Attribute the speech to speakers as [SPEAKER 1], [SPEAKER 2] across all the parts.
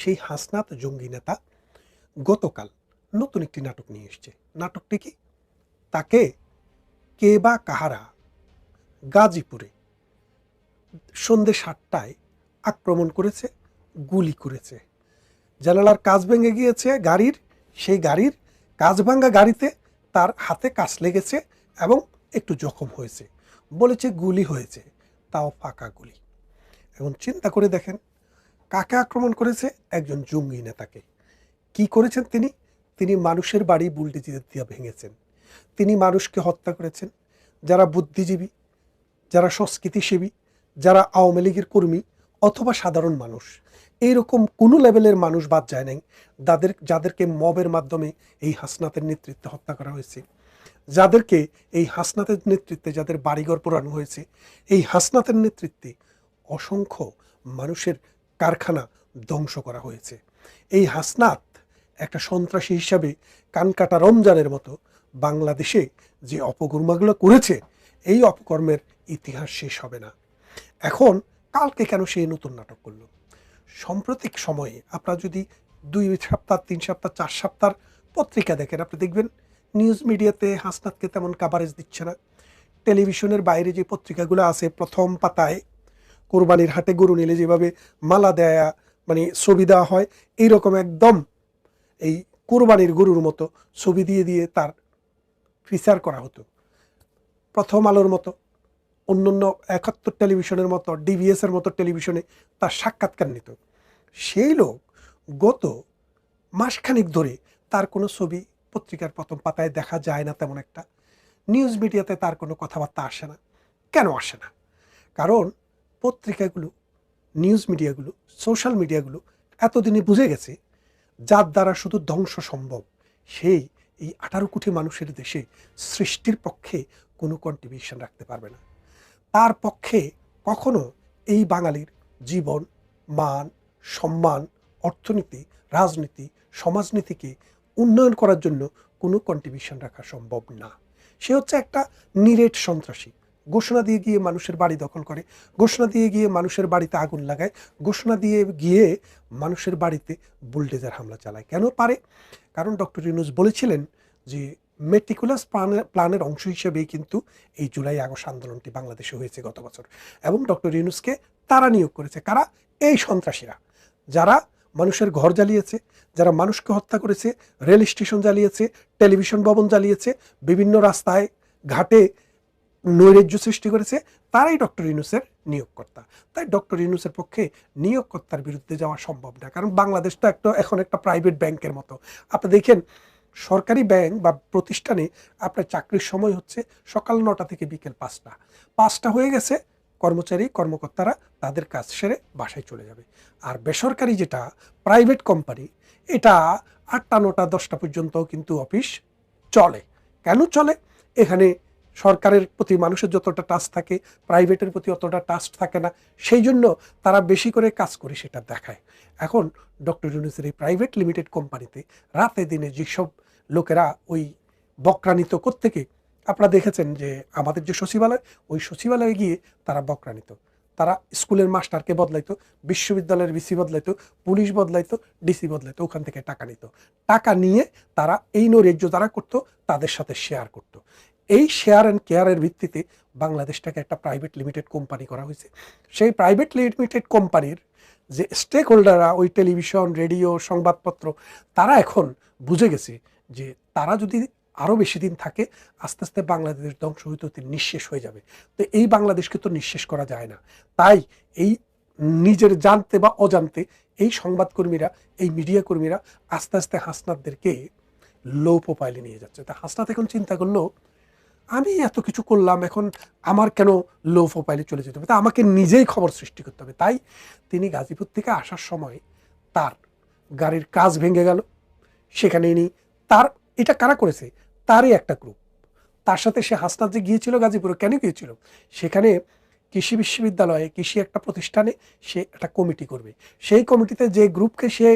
[SPEAKER 1] সেই হাসনাত জঙ্গি নেতা গতকাল নতুন একটি নাটক নিয়ে এসছে। নাটকটি কি? তাকে কে বা কাহারা গাজীপুরে সন্ধ্যে ৭টায় আক্রমণ করেছে, গুলি করেছে। জানালার কাঁচ ভেঙে গিয়েছে গাড়ির, সেই গাড়ির কাঁচ ভাঙা গাড়িতে তার হাতে কাঁচ লেগেছে এবং একটু জখম হয়েছে। বলেছে গুলি হয়েছে, তাও ফাঁকা গুলি। এখন চিন্তা করে দেখেন, কাকে আক্রমণ করেছে? একজন জঙ্গি নেতাকে। কি করেছেন তিনি? তিনি মানুষের বাড়ি বুলডোজার দিয়ে ভেঙেছেন। তিনি মানুষকে হত্যা করেছেন। যারা বুদ্ধিজীবী, যারা সংস্কৃতিসেবী, যারা আওয়ামী লীগের কর্মী অথবা সাধারণ মানুষ, এইরকম কোনো লেভেলের মানুষ বাদ যায় নাই যাদেরকে মবের মাধ্যমে এই হাসনাতের নেতৃত্বে হত্যা করা হয়েছে, যাদেরকে এই হাসনাতের নেতৃত্বে যাদের বাড়িঘর পোড়ানো হয়েছে, এই হাসনাতের নেতৃত্বে অসংখ্য মানুষের কারখানা ধ্বংস করা হয়েছে। এই হাসনাত একটা সন্ত্রাসী হিসাবে কানকাটা রমজানের মতো বাংলাদেশে যে অপকর্মগুলো করেছে, এই অপকর্মের ইতিহাস শেষ হবে না। এখন কালকে কেন সেই নতুন নাটক করলো? সাম্প্রতিক সময়ে আপনারা যদি 2 সপ্তাহ, 3 সপ্তাহ, 4 সপ্তাহ পত্রিকা দেখেন, আপনি দেখবেন নিউজ মিডিয়াতে হাসনাতকে তেমন কাভারেজ দিচ্ছে না। টেলিভিশনের বাইরে যে পত্রিকাগুলো আছে, প্রথম পাতায় কোরবানির হাটে গরু নিলে যেভাবে মালা দেয়া, মানে ছবি দেওয়া হয়, এইরকম একদম এই কোরবানির গরুর মতো ছবি দিয়ে দিয়ে তার ফিচার করা হতো। প্রথম আলোর মতো, অন্যান্য 71 টেলিভিশনের মতো, ডিভিএসের মতো টেলিভিশনে তার সাক্ষাৎকার নিত। সেই লোক গত মাসখানেক ধরে তার কোনো ছবি পত্রিকার প্রথম পাতায় দেখা যায় না তেমন একটা। নিউজ মিডিয়াতে তার কোনো কথাবার্তা আসে না। কেন আসে না? কারণ পত্রিকাগুলো, নিউজ মিডিয়াগুলো, সোশ্যাল মিডিয়াগুলো এতদিনে বুঝে গেছে যার দ্বারা শুধু ধ্বংস সম্ভব, সেই এই 18 কোটি মানুষের দেশে সৃষ্টির পক্ষে কোনো কন্ট্রিবিউশন রাখতে পারবে না। তার পক্ষে কখনো এই বাঙালির জীবন, মান, সম্মান, অর্থনীতি, রাজনীতি, সমাজনীতিকে উন্নয়ন করার জন্য কোনো কন্ট্রিবিউশন রাখা সম্ভব না। সে হচ্ছে একটা নিরেট সন্ত্রাসী। ঘোষণা দিয়ে গিয়ে মানুষের বাড়ি দখল করে, ঘোষণা দিয়ে গিয়ে মানুষের বাড়িতে আগুন লাগায়, ঘোষণা দিয়ে গিয়ে মানুষের বাড়িতে বুলডোজার হামলা চালায়। কেন পারে? কারণ ডক্টর ইউনূস বলেছিলেন যে মেটিকুলাস প্ল্যানের অংশ হিসেবেই কিন্তু এই জুলাই আগস্ট আন্দোলনটি বাংলাদেশে হয়েছে গত বছর। এবং ডক্টর ইউনূসকে তারা নিয়োগ করেছে। কারা? এই সন্ত্রাসীরা, যারা মানুষের ঘর জ্বালিয়েছে, যারা মানুষকে হত্যা করেছে, রেল স্টেশন জ্বালিয়েছে, টেলিভিশন ভবন জ্বালিয়েছে, বিভিন্ন রাস্তায় ঘাটে নৈরাজ্য সৃষ্টি করেছে, তারাই ডক্টর ইউনূসের নিয়োগকর্তা। তাই ডক্টর ইউনূসের পক্ষে নিয়োগকর্তার বিরুদ্ধে যাওয়া সম্ভব না। কারণ বাংলাদেশ তো এখন একটা প্রাইভেট ব্যাংকের মতো। আপনি দেখেন, সরকারি ব্যাংক বা প্রতিষ্ঠানে আপনার চাকরির সময় হচ্ছে সকাল 9টা থেকে বিকেল 5টা। 5টা হয়ে গেছে, কর্মকর্তারা তাদের কাজ সেরে বাসায় চলে যাবে। আর বেসরকারি যেটা প্রাইভেট কোম্পানি, এটা 8টা, 9টা, 10টা পর্যন্ত কিন্তু অফিস চলে। কেন চলে? এখানে সরকারের প্রতি মানুষের যতটা টাস্ক থাকে, প্রাইভেটের প্রতি অতটা টাস্ক থাকে না। সেই জন্য তারা বেশি করে কাজ করে সেটা দেখায়। এখন ডক্টর ইউনূসের এই প্রাইভেট লিমিটেড কোম্পানিতে রাতে দিনে যেসব লোকেরা ওই বকরানিত কোত্থেকে, আপনারা দেখেছেন যে আমাদের যে সচিবালয়, ওই সচিবালয়ে গিয়ে তারা বকরানিত। তারা স্কুলের মাস্টারকে বদলাইতো, বিশ্ববিদ্যালয়ের ভিসি বদলাইতো, পুলিশ বদলাইতো, ডিসি বদলাইতো, ওখান থেকে টাকা নিত। টাকা নিয়ে তারা এই নৈরাজ্য যারা করতো তাদের সাথে শেয়ার করতো। এই শেয়ার অ্যান্ড কেয়ারের ভিত্তিতে বাংলাদেশটাকে একটা প্রাইভেট লিমিটেড কোম্পানি করা হয়েছে। সেই প্রাইভেট লিমিটেড কোম্পানির যে স্টেক হোল্ডাররা, ওই টেলিভিশন, রেডিও, সংবাদপত্র, তারা এখন বুঝে গেছে যে তারা যদি আরও বেশি দিন থাকে, আস্তে আস্তে বাংলাদেশ ধ্বংস হইতে নিঃশেষ হয়ে যাবে। তো এই বাংলাদেশকে তো নিঃশেষ করা যায় না। তাই এই নিজের জানতে বা অজান্তে এই সংবাদকর্মীরা, এই মিডিয়া কর্মীরা আস্তে আস্তে হাসনাতদেরকে লো প্রোফাইলে নিয়ে যাচ্ছে। তা হাসনাত এখন চিন্তা করলো, আমি এত কিছু করলাম, এখন আমার কেন লো প্রোফাইলে চলে যেতে হবে? তা আমাকে নিজেই খবর সৃষ্টি করতে হবে। তাই তিনি গাজীপুর থেকে আসার সময় তার গাড়ির কাঁচ ভেঙে গেল। সেখানে ইনি তার, এটা কারা করেছে? তারই একটা গ্রুপ। তার সাথে সে হাসনাত যে গিয়েছিল গাজীপুরে, কেন গিয়েছিল? সেখানে কৃষি বিশ্ববিদ্যালয়ে, কৃষি একটা প্রতিষ্ঠানে সে একটা কমিটি করবে। সেই কমিটিতে যে গ্রুপকে সে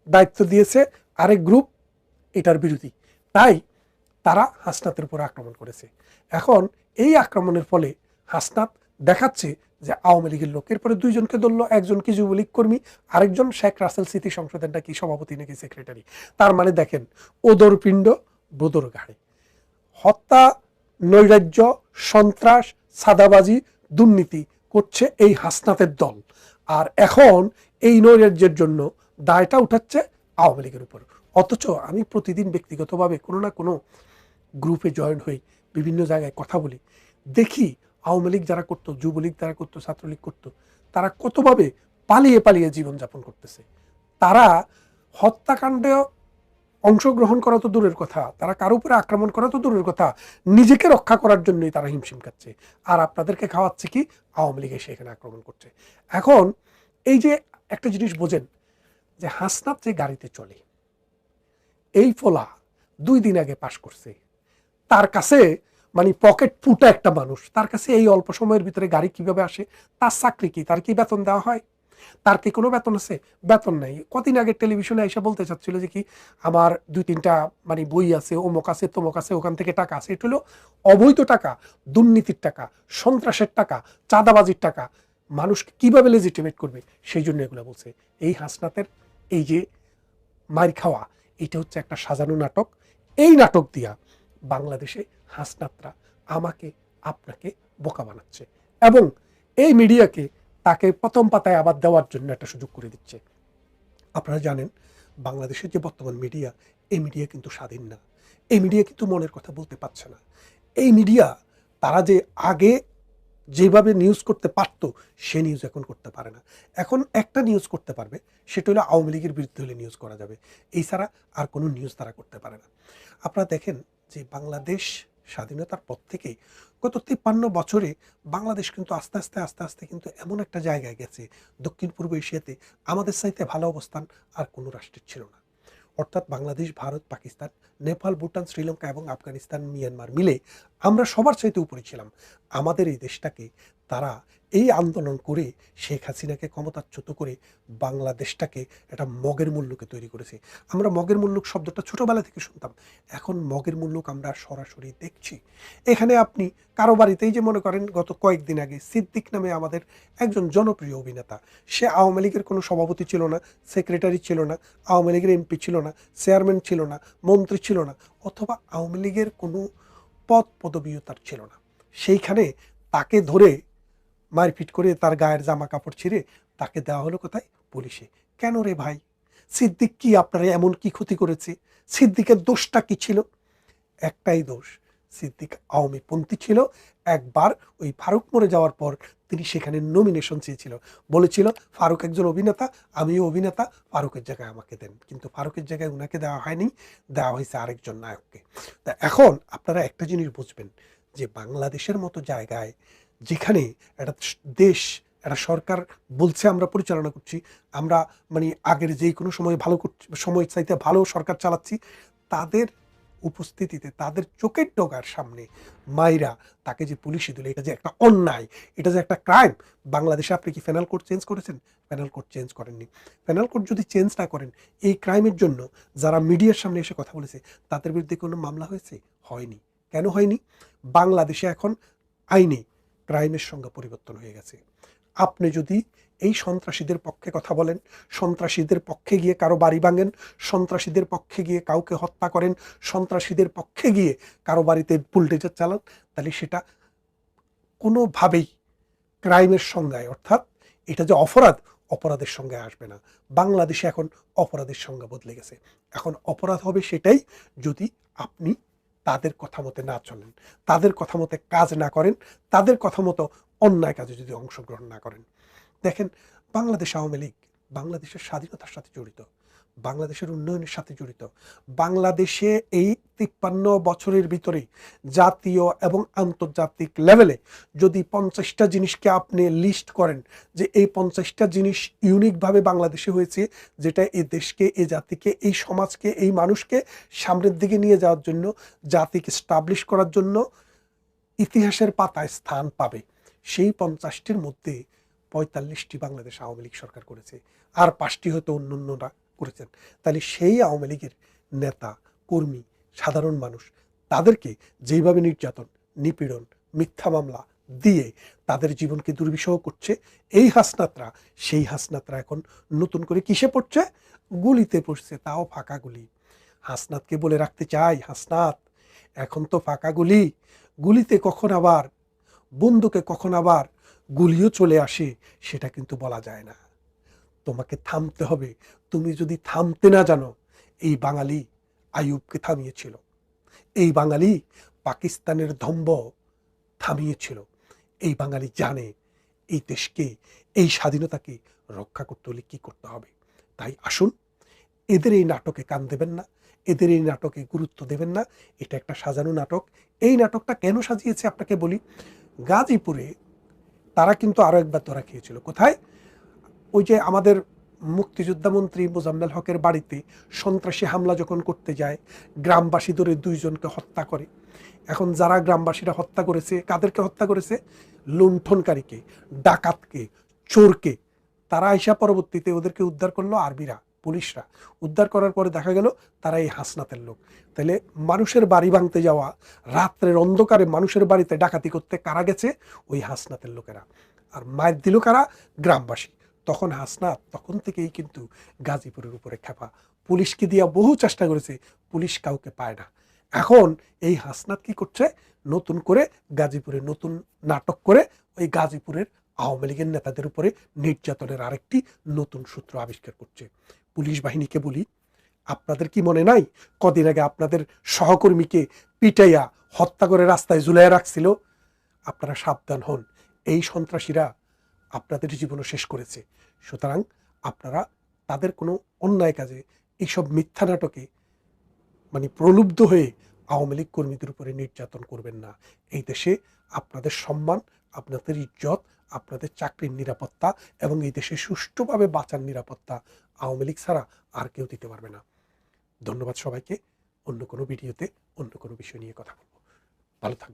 [SPEAKER 1] দায়িত্ব দিয়েছে, আরেক গ্রুপ এটার বিরোধী। তাই তারা হাসনাতের উপর আক্রমণ করেছে। এখন এই আক্রমণের ফলে হাসনাত দেখাচ্ছে যে আওয়ামী লীগের লোক, এরপরে দুইজনকে ধরলো, একজন কি যুবলীগ কর্মী, আরেকজন শেখ রাসেল স্মৃতি সংসদের নাকি সভাপতি নাকি সেক্রেটারি। তার মানে দেখেন ওদর পিণ্ড বোদর ঘাড়ে। হত্যা, নৈরাজ্য, সন্ত্রাস, সাদাবাজি, দুর্নীতি করছে এই হাসনাতের দল। আর এখন এই নৈরাজ্যের জন্য দায়টা উঠাচ্ছে আওয়ামী লীগের উপর। অথচ আমি প্রতিদিন ব্যক্তিগতভাবে কোনো না কোনো গ্রুপে জয়েন হই, বিভিন্ন জায়গায় কথা বলি, দেখি আওয়ামী লীগ যারা করতো, যুবলীগ যারা করতো, ছাত্রলীগ করতো, তারা কতভাবে পালিয়ে পালিয়ে জীবনযাপন করতেছে। তারা হত্যাকাণ্ডে অংশগ্রহণ করা তো দূরের কথা, তারা কারো উপরে আক্রমণ করা তো দূরের কথা, নিজেকে রক্ষা করার জন্যই তারা হিমশিম খাচ্ছে। আর আপনাদেরকে খাওয়াচ্ছে কি? আওয়ামী লীগ এসে এখানে আক্রমণ করছে। এখন এই যে একটা জিনিস বোঝেন, যে হাসনাত যে গাড়িতে চলে, এই ফলা 2 দিন আগে পাশ করছে, তার কাছে মানে পকেট ফুটা একটা মানুষ, তার কাছে এই অল্প সময়ের ভিতরে গাড়ি কিভাবে আসে? তার চাকরি কি? তার কি বেতন দেওয়া হয়? তার কি কোনো বেতন আছে? বেতন নাই। কদিন আগে টেলিভিশনে এসে বলতে চাচ্ছিল যে কি আমার 2-3টা মানে বই আছে, অমুক আছে, তমুক আছে, ওখান থেকে টাকা আছে। এটা হলো অবৈধ টাকা, দুর্নীতির টাকা, সন্ত্রাসের টাকা, চাঁদাবাজির টাকা। মানুষকে কিভাবে লেজিটিমেট করবে, সেই জন্য এগুলো বলছে। এই হাসনাতের এই যে মার খাওয়া, এটা হচ্ছে একটা সাজানো নাটক। এই নাটক দিয়া বাংলাদেশে হাসনাতরা আমাকে আপনাকে বোকা বানাচ্ছে এবং এই মিডিয়াকে তাকে প্রথম পাতায় আবার দেওয়ার জন্য একটা সুযোগ করে দিচ্ছে। আপনারা জানেন বাংলাদেশের যে বর্তমান মিডিয়া, এই মিডিয়া কিন্তু স্বাধীন না। এই মিডিয়া কিন্তু মনের কথা বলতে পারছে না। এই মিডিয়া তারা যে আগে যেভাবে নিউজ করতে পারতো, সে নিউজ এখন করতে পারে না। এখন একটা নিউজ করতে পারবে, সেটা হলো আওয়ামী লীগের বিরুদ্ধে হলে নিউজ করা যাবে। এই ছাড়া আর কোনো নিউজ তারা করতে পারে না। আপনারা দেখেন যে বাংলাদেশ স্বাধীনতার পর থেকে গত 53 বছরে বাংলাদেশ কিন্তু আস্তে আস্তে আস্তে আস্তে কিন্তু এমন একটা জায়গায় গেছে, দক্ষিণ পূর্ব এশিয়াতে আমাদের চাইতে ভালো অবস্থান আর কোনো রাষ্ট্রের ছিল না। অর্থাৎ বাংলাদেশ, ভারত, পাকিস্তান, নেপাল, ভুটান, শ্রীলঙ্কা এবং আফগানিস্তান, মিয়ানমার মিলে আমরা সবার চাইতে উপরে ছিলাম। আমাদের এই দেশটাকে তারা এই আন্দোলন করে শেখ হাসিনাকে ক্ষমতাচ্যুত করে বাংলাদেশটাকে একটা মগের মুল্লুকে তৈরি করেছে। আমরা মগের মুল্লুক শব্দটা ছোটবেলা থেকে শুনতাম, এখন মগের মুল্লুক আমরা সরাসরি দেখছি। এখানে আপনি কারো বাড়িতেই যে মনে করেন গত কয়েকদিন আগে সিদ্দিক নামে আমাদের একজন জনপ্রিয় অভিনেতা, সে আওয়ামী লীগের কোনো সভাপতি ছিল না, সেক্রেটারি ছিল না, আওয়ামী লীগের এমপি ছিল না, চেয়ারম্যান ছিল না, মন্ত্রী ছিল না, অথবা আওয়ামী লীগের কোনো পদ পদবিও তার ছিল না। সেইখানে তাকে ধরে মারপিট করে তার গায়ের জামা কাপড় ছিঁড়ে তাকে দেওয়া হলো কোথায়? পুলিশে। কেন রে ভাই? সিদ্দিক কি আপনারা এমন কি ক্ষতি করেছে? সিদ্দিকের দোষটা কি ছিল? একটাই দোষ, সিদ্দিক আওয়ামীপন্থী ছিল। একবার ওই ফারুক মরে যাওয়ার পর তিনি সেখানে নমিনেশন চেয়েছিল, বলেছিল ফারুক একজন অভিনেতা, আমিও অভিনেতা, ফারুকের জায়গায় আমাকে দেন। কিন্তু ফারুকের জায়গায় ওনাকে দেওয়া হয়নি, দেওয়া হয়েছে আরেকজন নায়ককে। তা এখন আপনারা একটা জিনিস বুঝবেন, যে বাংলাদেশের মতো জায়গায় যেখানে একটা দেশ, একটা সরকার বলছে আমরা পরিচালনা করছি, আমরা মানে আগের যে কোনো সময় ভালো সময় চাইতে ভালো সরকার চালাচ্ছি, তাদের উপস্থিতিতে, তাদের চোখের ডগার সামনে মাইরা তাকে যে পুলিশে দিল, এটা যে একটা অন্যায়, এটা যে একটা ক্রাইম। বাংলাদেশে আপনি কি পেনাল কোড চেঞ্জ করেছেন? পেনাল কোড চেঞ্জ করেননি। পেনাল কোড যদি চেঞ্জ না করেন, এই ক্রাইমের জন্য যারা মিডিয়ার সামনে এসে কথা বলেছে তাদের বিরুদ্ধে কোনো মামলা হয়েছে? হয়নি। কেন হয়নি? বাংলাদেশে এখন আইনে ক্রাইমের সংজ্ঞা পরিবর্তন হয়ে গেছে। আপনি যদি এই সন্ত্রাসীদের পক্ষে কথা বলেন, সন্ত্রাসীদের পক্ষে গিয়ে কারো বাড়ি ভাঙেন, সন্ত্রাসীদের পক্ষে গিয়ে কাউকে হত্যা করেন, সন্ত্রাসীদের পক্ষে গিয়ে কারো বাড়িতে বুলডোজার চালান, তাহলে সেটা কোনোভাবেই ক্রাইমের সংজ্ঞায়, অর্থাৎ এটা যে অপরাধ, অপরাধের সংজ্ঞায় আসবে না। বাংলাদেশে এখন অপরাধের সংজ্ঞা বদলে গেছে। এখন অপরাধ হবে সেটাই যদি আপনি তাদের কথা মতে না চলেন, তাদের কথা মতে কাজ না করেন, তাদের কথা মতো অন্যায় কাজে যদি অংশগ্রহণ না করেন। দেখেন, বাংলাদেশ আওয়ামী লীগ বাংলাদেশের স্বাধীনতার সাথে জড়িত, বাংলাদেশের উন্নয়নের সাথে জড়িত। বাংলাদেশে এই 53 বছরের ভিতরে জাতীয় এবং আন্তর্জাতিক লেভেলে যদি 50টা জিনিসকে আপনি লিস্ট করেন, যে এই 50টা জিনিস ইউনিকভাবে বাংলাদেশে হয়েছে, যেটা এই দেশকে, এই জাতিকে, এই সমাজকে, এই মানুষকে সামনের দিকে নিয়ে যাওয়ার জন্য, জাতিকে স্টাবলিশ করার জন্য ইতিহাসের পাতায় স্থান পাবে, সেই 50টির মধ্যে 45টি বাংলাদেশ আওয়ামী লীগ সরকার করেছে, আর 5টি হয়তো অন্যান্যরা করেছেন। তাহলে সেই আওয়ামী লীগের নেতা, কর্মী, সাধারণ মানুষ, তাদেরকে যেইভাবে নির্যাতন, নিপীড়ন, মিথ্যা মামলা, দিয়ে তাদের জীবনকে দুর্বিষহ করছে এই হাসনাতরা, সেই হাসনাতরা এখন নতুন করে কিসে পড়ছে? গুলিতে পড়ছে, তাও ফাঁকা গুলি। হাসনাতকে বলে রাখতে চাই, হাসনাত এখন তো ফাঁকা গুলি, গুলিতে কখন আবার বন্দুকে কখন আবার গুলিও চলে আসে সেটা কিন্তু বলা যায় না। তোমাকে থামতে হবে। তুমি যদি থামতে না জানো, এই বাঙালি আইয়ুবকে থামিয়েছিল, এই বাঙালি পাকিস্তানের ধম্ব থামিয়েছিল, এই বাঙালি জানে এই দেশকে, এই স্বাধীনতাকে রক্ষা করতে হলে কি করতে হবে। তাই আসুন, এদের এই নাটকে কান দেবেন না, এদের এই নাটকে গুরুত্ব দেবেন না। এটা একটা সাজানো নাটক। এই নাটকটা কেন সাজিয়েছে আপনাকে বলি। গাজীপুরে তারা কিন্তু আরো একবার ধরা খেয়েছিল। কোথায়? ওই যে আমাদের মুক্তিযোদ্ধা মন্ত্রী মোজাম্মেল হকের বাড়িতে সন্ত্রাসী হামলা যখন করতে যায়, গ্রামবাসী ধরে 2 জনকে হত্যা করে। এখন যারা গ্রামবাসীরা হত্যা করেছে, কাদেরকে হত্যা করেছে? লুণ্ঠনকারীকে, ডাকাতকে, চোরকে। তারা আইসা পরবর্তীতে ওদেরকে উদ্ধার করলো আর্মিরা, পুলিশরা। উদ্ধার করার পরে দেখা গেল তারা এই হাসনাতের লোক। তাহলে মানুষের বাড়ি ভাঙতে যাওয়া, রাত্রের অন্ধকারে মানুষের বাড়িতে ডাকাতি করতে কারা গেছে? ওই হাসনাতের লোকেরা। আর মায়ের দিল কারা? গ্রামবাসী। তখন হাসনাত তখন থেকেই কিন্তু গাজীপুরের উপরে খেপা। পুলিশকে দিয়া বহু চেষ্টা করেছে, পুলিশ কাউকে পায় না। এখন এই হাসনাত কি করছে? নতুন করে গাজীপুরে নতুন নাটক করে ওই গাজীপুরের আওয়ামী লীগের নেতাদের উপরে নির্যাতনের আরেকটি নতুন সূত্র আবিষ্কার করছে। পুলিশ বাহিনীকে বলি, আপনাদের কি মনে নাই কদিন আগে আপনাদের সহকর্মীকে পিটাইয়া হত্যা করে রাস্তায় ঝুলাইয়া রাখছিল? আপনারা সাবধান হন, এই সন্ত্রাসীরা আপনাদের জীবনও শেষ করেছে। সুতরাং আপনারা তাদের কোনো অন্যায় কাজে, এইসব মিথ্যা নাটকে প্রলুব্ধ হয়ে আওয়ামী লীগ কর্মীদের উপরে নির্যাতন করবেন না। এই দেশে আপনাদের সম্মান, আপনাদের ইজ্জত, আপনাদের চাকরির নিরাপত্তা এবং এই দেশে সুষ্ঠুভাবে বাঁচার নিরাপত্তা আওয়ামী লীগ ছাড়া আর কেউ দিতে পারবে না। ধন্যবাদ সবাইকে। অন্য কোনো ভিডিওতে অন্য কোনো বিষয় নিয়ে কথা বলবো। ভালো থাকবেন।